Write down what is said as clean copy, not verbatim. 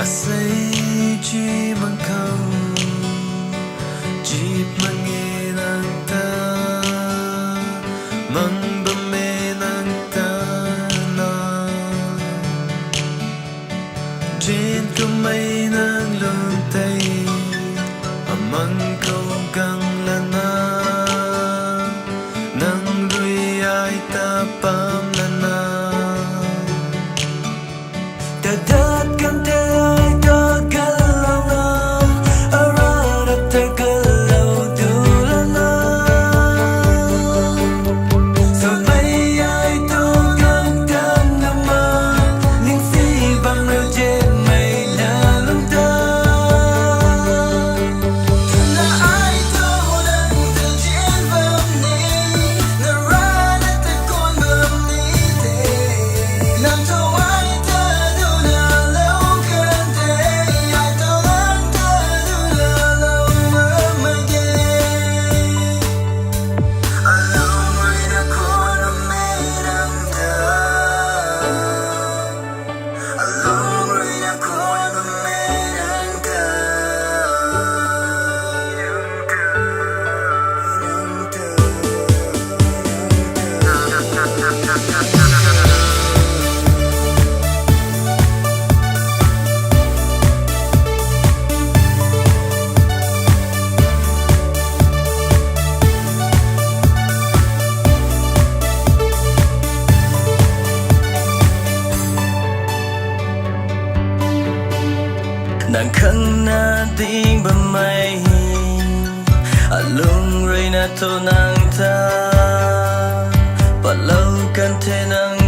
say chỉ mang câu chỉ mang nghe nàng ta mang bờ mê nàng ta na trên cơ mây nàng lương tay mang câu căng là na nàng đuôi ai ta pam là na ta đất kan te ai ta galau na ara da te galau du la na so mai ai to kan tan na ma ning si bang lo je mai na lum ta la ai to lang te jen vam ni na ra da te kon vam ni te nam to ai ta du la lo kan te ai to lang ta du la lo ma ge along with the corner made of the along with the corner made of the nàng khăn na tiếng bờ mây lung rơi na thô nàng ta và lâu cần thế nàng